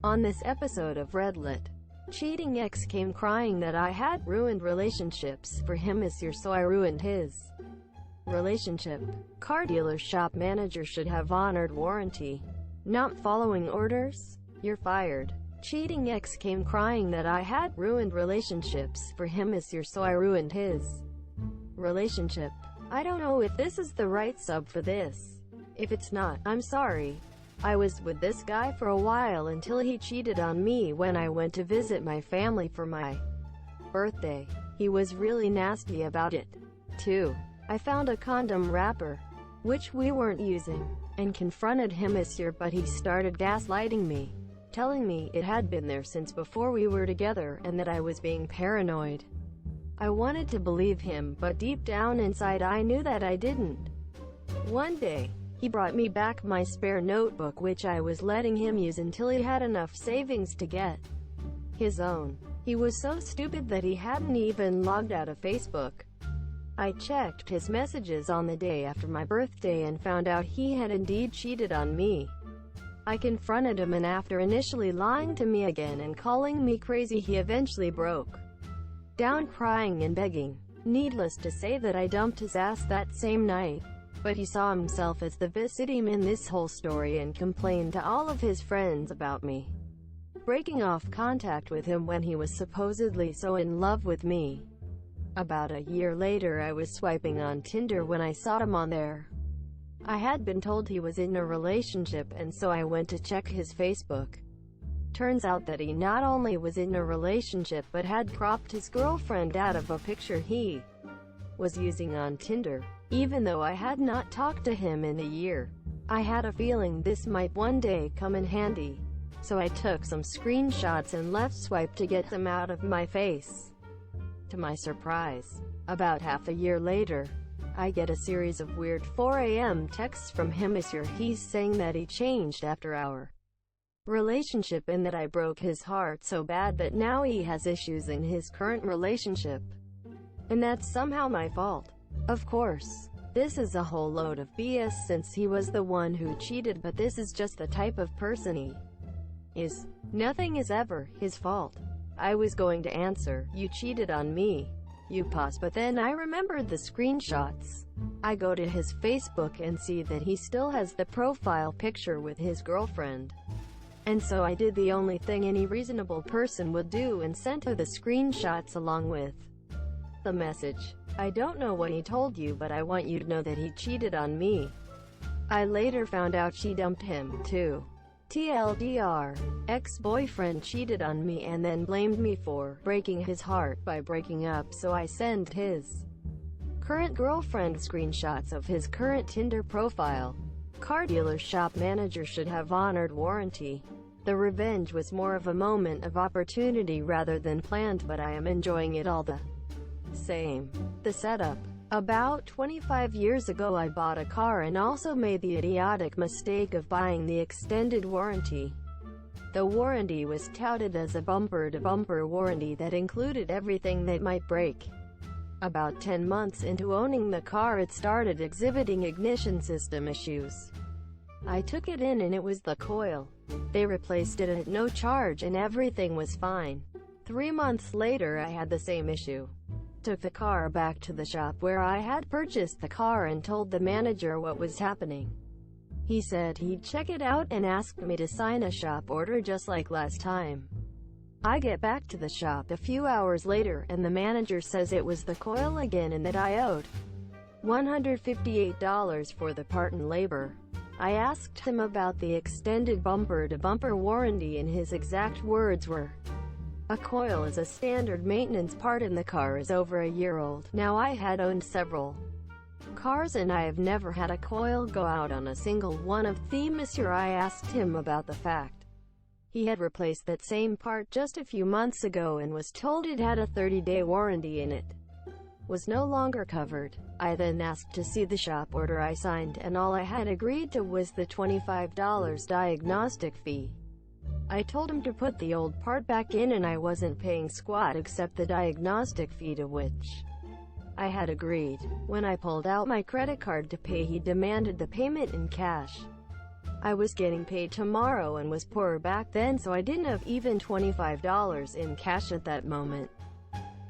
On this episode of Redlit, cheating ex came crying that I had ruined relationships for him this year, so I ruined his relationship. Car dealer shop manager should have honored warranty. Not following orders? You're fired. Cheating ex came crying that I had ruined relationships for him this year, so I ruined his relationship. I don't know if this is the right sub for this. If it's not, I'm sorry. I was with this guy for a while until he cheated on me when I went to visit my family for my birthday. He was really nasty about it, too. I found a condom wrapper, which we weren't using, and confronted him this year, but he started gaslighting me, telling me it had been there since before we were together and that I was being paranoid. I wanted to believe him, but deep down inside I knew that I didn't. One day, he brought me back my spare notebook, which I was letting him use until he had enough savings to get his own. He was so stupid that he hadn't even logged out of Facebook. I checked his messages on the day after my birthday and found out he had indeed cheated on me. I confronted him, and after initially lying to me again and calling me crazy, he eventually broke down crying and begging. Needless to say that I dumped his ass that same night. But he saw himself as the victim in this whole story and complained to all of his friends about me breaking off contact with him when he was supposedly so in love with me. About a year later, I was swiping on Tinder when I saw him on there. I had been told he was in a relationship, and so I went to check his Facebook. Turns out that he not only was in a relationship but had cropped his girlfriend out of a picture he was using on Tinder. Even though I had not talked to him in a year, I had a feeling this might one day come in handy. So I took some screenshots and left swipe to get them out of my face. To my surprise, about half a year later, I get a series of weird 4 a.m. texts from him this year. He's saying that he changed after our relationship and that I broke his heart so bad that now he has issues in his current relationship, and that's somehow my fault. Of course, this is a whole load of BS since he was the one who cheated, but this is just the type of person he is. Nothing is ever his fault. I was going to answer, "You cheated on me, you pause," but then I remembered the screenshots. I go to his Facebook and see that he still has the profile picture with his girlfriend. And so I did the only thing any reasonable person would do and sent her the screenshots along with the message. "I don't know what he told you, but I want you to know that he cheated on me." I later found out she dumped him, too. TLDR. Ex-boyfriend cheated on me and then blamed me for breaking his heart by breaking up, so I sent his current girlfriend screenshots of his current Tinder profile. Car dealer shop manager should have honored warranty. The revenge was more of a moment of opportunity rather than planned, but I am enjoying it all the same. The setup. About 25 years ago, I bought a car and also made the idiotic mistake of buying the extended warranty. The warranty was touted as a bumper-to-bumper warranty that included everything that might break. About 10 months into owning the car, it started exhibiting ignition system issues. I took it in and it was the coil. They replaced it at no charge and everything was fine. 3 months later, I had the same issue. Took the car back to the shop where I had purchased the car and told the manager what was happening. He said he'd check it out and asked me to sign a shop order just like last time. I get back to the shop a few hours later and the manager says it was the coil again and that I owed $158 for the part and labor. I asked him about the extended bumper-to-bumper warranty and his exact words were, "A coil is a standard maintenance part and the car is over a year old." Now, I had owned several cars and I have never had a coil go out on a single one of them. This year I asked him about the fact he had replaced that same part just a few months ago and was told it had a 30-day warranty and it was no longer covered. I then asked to see the shop order I signed, and all I had agreed to was the $25 diagnostic fee. I told him to put the old part back in and I wasn't paying squat except the diagnostic fee, to which I had agreed. When I pulled out my credit card to pay, he demanded the payment in cash. I was getting paid tomorrow and was poor back then, so I didn't have even $25 in cash at that moment.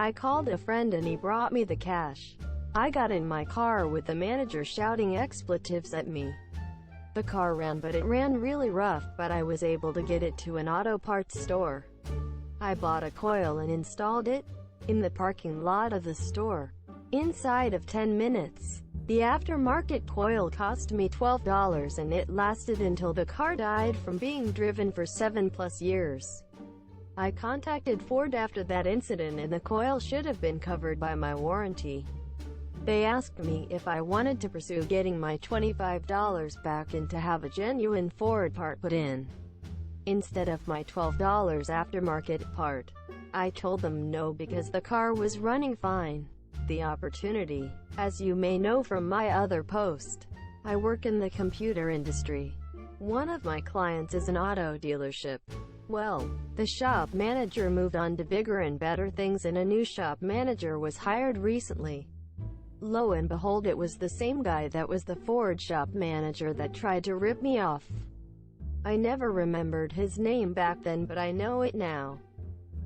I called a friend and he brought me the cash. I got in my car with the manager shouting expletives at me. The car ran, but it ran really rough, but I was able to get it to an auto parts store. I bought a coil and installed it in the parking lot of the store. Inside of 10 minutes. The aftermarket coil cost me $12 and it lasted until the car died from being driven for 7+ years. I contacted Ford after that incident and the coil should have been covered by my warranty. They asked me if I wanted to pursue getting my $25 back and to have a genuine Ford part put in, instead of my $12 aftermarket part. I told them no because the car was running fine. The opportunity. As you may know from my other post, I work in the computer industry. One of my clients is an auto dealership. Well, the shop manager moved on to bigger and better things and a new shop manager was hired recently. Lo and behold, it was the same guy that was the Ford shop manager that tried to rip me off. I never remembered his name back then, but I know it now.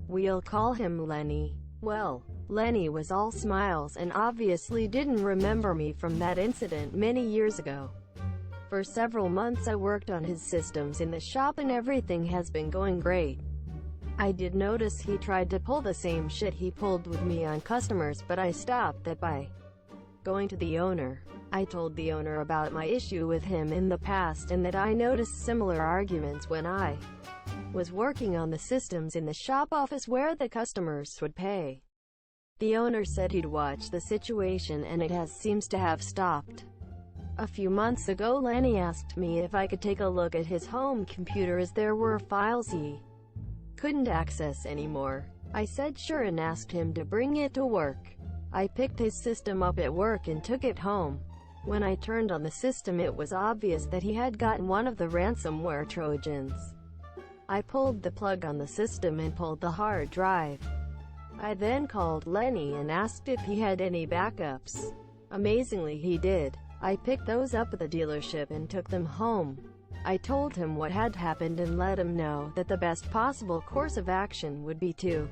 We'll call him Lenny. Well, Lenny was all smiles and obviously didn't remember me from that incident many years ago. For several months I worked on his systems in the shop and everything has been going great. I did notice he tried to pull the same shit he pulled with me on customers, but I stopped that by going to the owner. I told the owner about my issue with him in the past and that I noticed similar arguments when I was working on the systems in the shop office where the customers would pay. The owner said he'd watch the situation and it seems to have stopped. A few months ago Lenny asked me if I could take a look at his home computer as there were files he couldn't access anymore. I said sure and asked him to bring it to work. I picked his system up at work and took it home. When I turned on the system, it was obvious that he had gotten one of the ransomware Trojans. I pulled the plug on the system and pulled the hard drive. I then called Lenny and asked if he had any backups. Amazingly, he did. I picked those up at the dealership and took them home. I told him what had happened and let him know that the best possible course of action would be to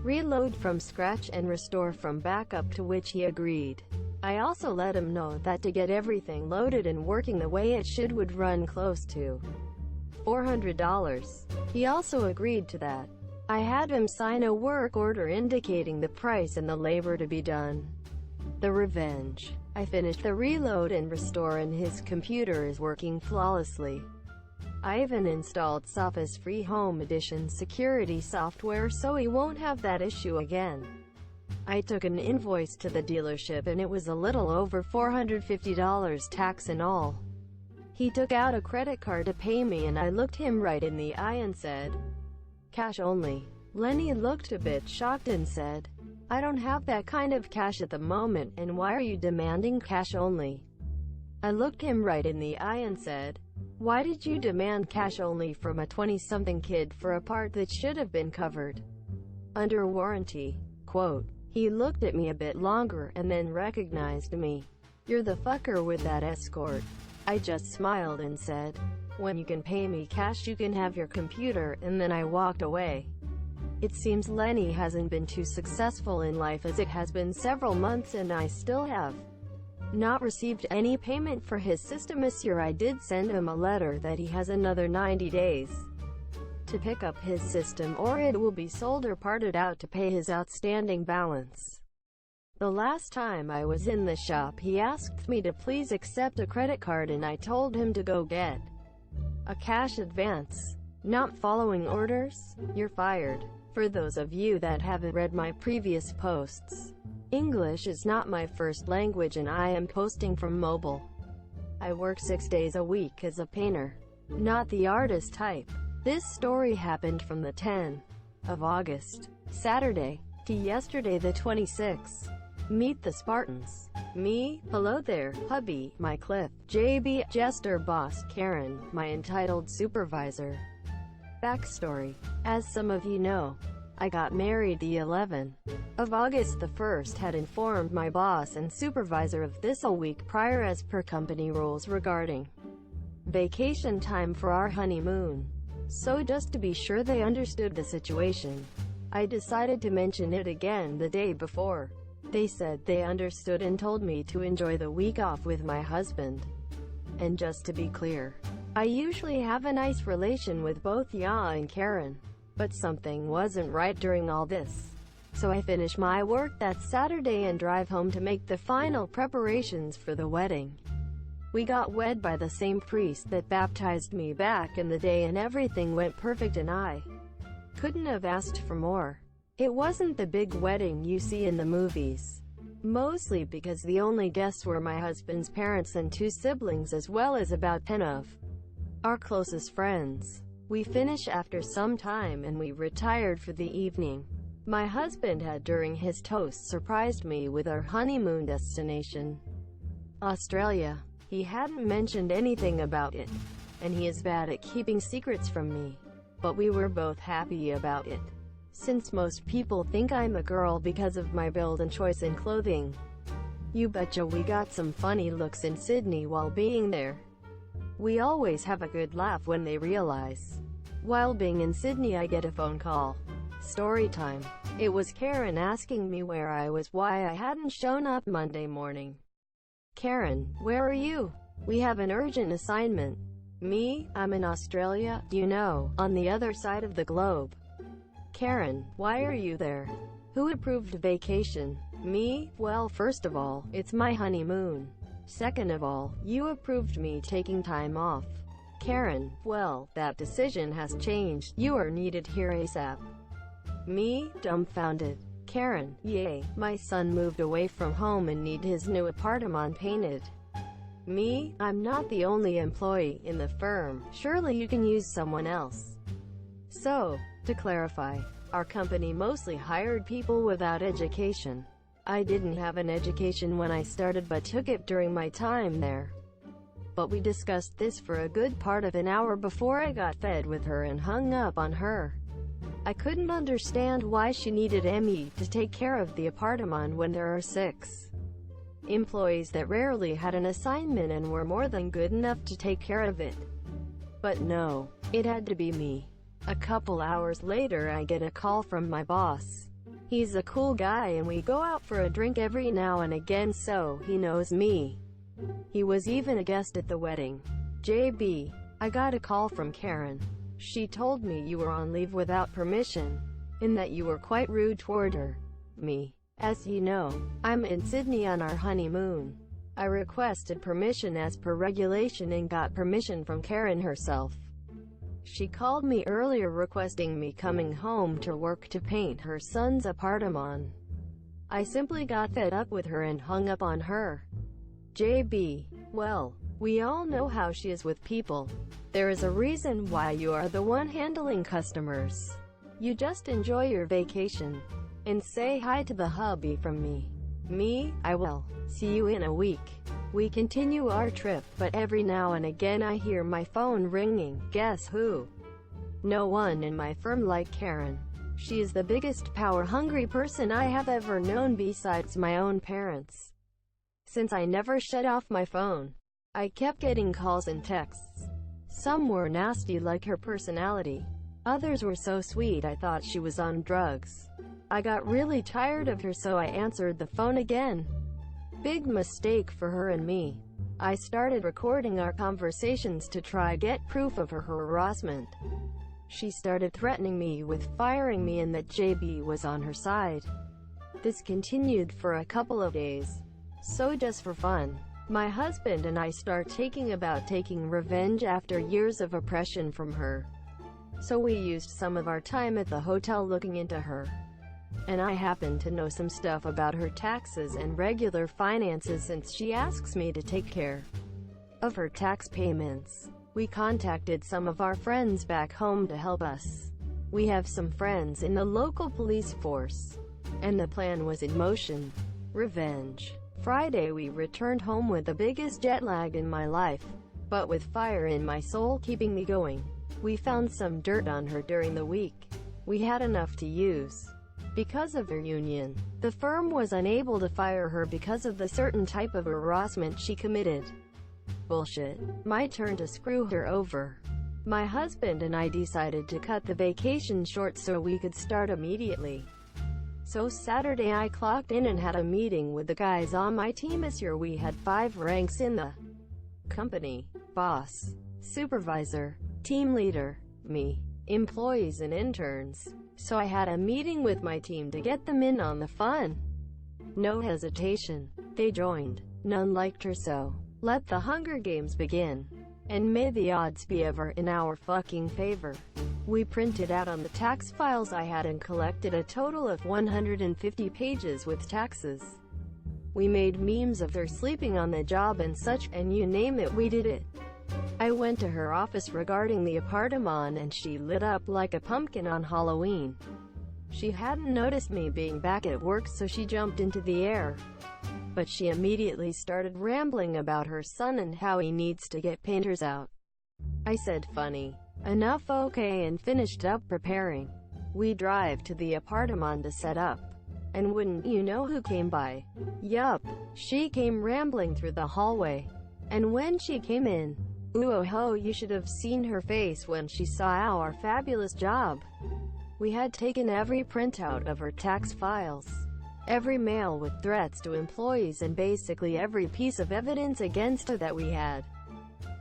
reload from scratch and restore from backup, to which he agreed. I also let him know that to get everything loaded and working the way it should would run close to $400. He also agreed to that. I had him sign a work order indicating the price and the labor to be done. The revenge. I finished the reload and restore and his computer is working flawlessly. I even installed Sophos Free Home Edition security software so he won't have that issue again. I took an invoice to the dealership and it was a little over $450 tax and all. He took out a credit card to pay me and I looked him right in the eye and said, "Cash only." Lenny looked a bit shocked and said, "I don't have that kind of cash at the moment, and why are you demanding cash only?" I looked him right in the eye and said, "Why did you demand cash only from a 20-something kid for a part that should have been covered under warranty?" Quote. He looked at me a bit longer and then recognized me. "You're the fucker with that escort." I just smiled and said, "When you can pay me cash you can have your computer," and then I walked away. It seems Lenny hasn't been too successful in life, as it has been several months and I still have not received any payment for his system this year. I did send him a letter that he has another 90 days to pick up his system or it will be sold or parted out to pay his outstanding balance. The last time I was in the shop he asked me to please accept a credit card and I told him to go get a cash advance. Not following orders? You're fired. For those of you that haven't read my previous posts, English is not my first language and I am posting from mobile. I work 6 days a week as a painter, not the artist type. This story happened from the 10th of August, Saturday, to yesterday the 26th. Meet the Spartans. Me, hello there, hubby, my Cliff, JB, Jester, boss, Karen, my entitled supervisor. Backstory. As some of you know, I got married the 11th of August. The 1st had informed my boss and supervisor of this a week prior as per company rules regarding vacation time for our honeymoon. So just to be sure they understood the situation, I decided to mention it again the day before. They said they understood and told me to enjoy the week off with my husband. And just to be clear, I usually have a nice relation with both Ya and Karen, but something wasn't right during all this. So I finish my work that Saturday and drive home to make the final preparations for the wedding. We got wed by the same priest that baptized me back in the day, and everything went perfect and I couldn't have asked for more. It wasn't the big wedding you see in the movies, mostly because the only guests were my husband's parents and 2 siblings, as well as about 10 of our closest friends. We finished after some time and we retired for the evening. My husband had, during his toast, surprised me with our honeymoon destination, Australia. He hadn't mentioned anything about it, and he is bad at keeping secrets from me. But we were both happy about it, since most people think I'm a girl because of my build and choice in clothing. You betcha we got some funny looks in Sydney while being there. We always have a good laugh when they realize. While being in Sydney, I get a phone call. Story time. It was Karen asking me where I was, why I hadn't shown up Monday morning. Karen, where are you? We have an urgent assignment. Me, I'm in Australia, you know, on the other side of the globe. Karen, why are you there? Who approved vacation? Me, well, first of all, it's my honeymoon. Second of all, you approved me taking time off. Karen, well, that decision has changed. You are needed here ASAP. Me, dumbfounded. Karen, yay, my son moved away from home and need his new apartment painted. Me, I'm not the only employee in the firm. Surely you can use someone else. So, to clarify, our company mostly hired people without education. I didn't have an education when I started but took it during my time there. But we discussed this for a good part of an hour before I got fed with her and hung up on her. I couldn't understand why she needed me to take care of the apartment when there are 6 employees that rarely had an assignment and were more than good enough to take care of it. But no, it had to be me. A couple hours later I get a call from my boss. He's a cool guy and we go out for a drink every now and again, so he knows me. He was even a guest at the wedding. JB, I got a call from Karen. She told me you were on leave without permission, and that you were quite rude toward her. Me. As you know, I'm in Sydney on our honeymoon. I requested permission as per regulation and got permission from Karen herself. She called me earlier requesting me coming home to work to paint her son's apartment. I simply got fed up with her and hung up on her. JB, well, we all know how she is with people. There is a reason why you are the one handling customers. You just enjoy your vacation. And say hi to the hubby from me. Me, I will. See you in a week. We continue our trip, but every now and again I hear my phone ringing. Guess who? No one in my firm like Karen. She is the biggest power-hungry person I have ever known besides my own parents. Since I never shut off my phone, I kept getting calls and texts. Some were nasty like her personality. Others were so sweet I thought she was on drugs. I got really tired of her, so I answered the phone again. Big mistake for her and me. I started recording our conversations to try get proof of her harassment. She started threatening me with firing me and that JB was on her side. This continued for a couple of days. So just for fun, my husband and I start taking revenge after years of oppression from her. So we used some of our time at the hotel looking into her. And I happen to know some stuff about her taxes and regular finances since she asks me to take care of her tax payments. We contacted some of our friends back home to help us. We have some friends in the local police force. And the plan was in motion. Revenge. Friday we returned home with the biggest jet lag in my life, but with fire in my soul keeping me going. We found some dirt on her during the week. We had enough to use. Because of her union, the firm was unable to fire her because of the certain type of harassment she committed. bullshit. My turn to screw her over. My husband and I decided to cut the vacation short so we could start immediately. So Saturday I clocked in and had a meeting with the guys on my team. This year we had 5 ranks in the company: boss, supervisor, team leader, me, employees and interns. So I had a meeting with my team to get them in on the fun. No hesitation. They joined. None liked her, so let the Hunger Games begin. And may the odds be ever in our fucking favor. We printed out on the tax files I had and collected a total of 150 pages with taxes. We made memes of her sleeping on the job and such, and you name it, we did it. I went to her office regarding the apartment and she lit up like a pumpkin on Halloween. She hadn't noticed me being back at work, so she jumped into the air. But she immediately started rambling about her son and how he needs to get painters out. I said funny enough okay and finished up preparing. We drive to the apartment to set up. And wouldn't you know who came by? Yup, she came rambling through the hallway. And when she came in, ooh oh ho, you should have seen her face when she saw our fabulous job. We had taken every printout of her tax files, every mail with threats to employees, and basically every piece of evidence against her that we had.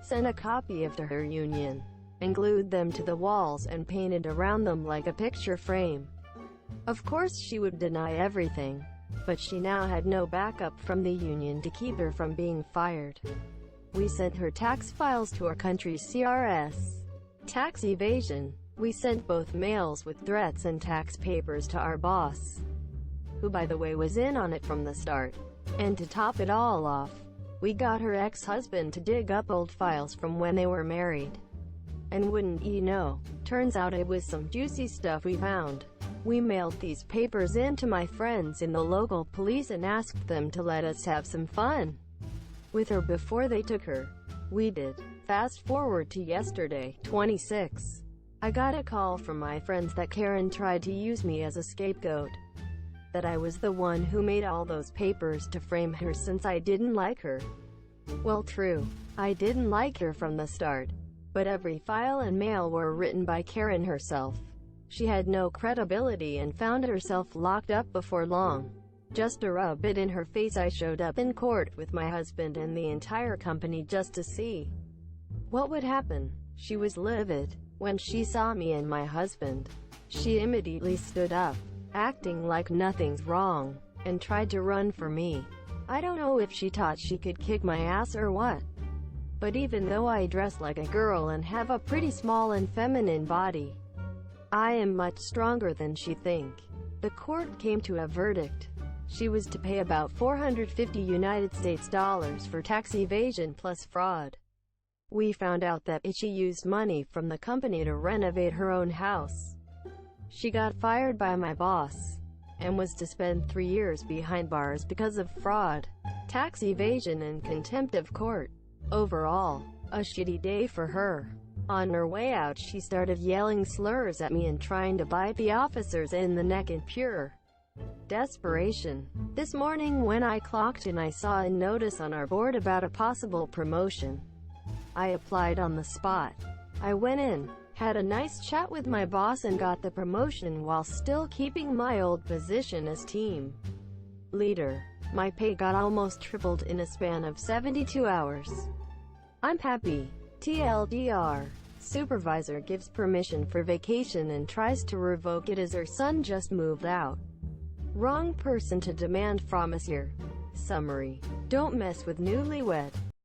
Sent a copy of to her union, and glued them to the walls and painted around them like a picture frame. Of course she would deny everything, but she now had no backup from the union to keep her from being fired. We sent her tax files to our country's CRS. Tax evasion. We sent both mails with threats and tax papers to our boss, who by the way was in on it from the start. And to top it all off, we got her ex-husband to dig up old files from when they were married. And wouldn't you know, turns out it was some juicy stuff we found. We mailed these papers in to my friends in the local police and asked them to let us have some fun with her before they took her. We did. Fast forward to yesterday, 26. I got a call from my friends that Karen tried to use me as a scapegoat. That I was the one who made all those papers to frame her since I didn't like her. Well, true. I didn't like her from the start. But every file and mail were written by Karen herself. She had no credibility and found herself locked up before long. Just to rub it in her face, I showed up in court with my husband and the entire company just to see what would happen. She was livid when she saw me and my husband. She immediately stood up, acting like nothing's wrong, and tried to run for me. I don't know if she thought she could kick my ass or what. But even though I dress like a girl and have a pretty small and feminine body, I am much stronger than she think. The court came to a verdict. She was to pay about $450 for tax evasion plus fraud. We found out that she used money from the company to renovate her own house. She got fired by my boss, and was to spend 3 years behind bars because of fraud, tax evasion and contempt of court. Overall, a shitty day for her. On her way out, she started yelling slurs at me and trying to bite the officers in the neck in pure desperation. This morning when I clocked in, I saw a notice on our board about a possible promotion. I applied on the spot. I went in, had a nice chat with my boss and got the promotion while still keeping my old position as team leader. My pay got almost tripled in a span of 72 hours. I'm happy. TLDR. Supervisor gives permission for vacation and tries to revoke it as her son just moved out. Wrong person to demand from us here. Summary. Don't mess with newlywed.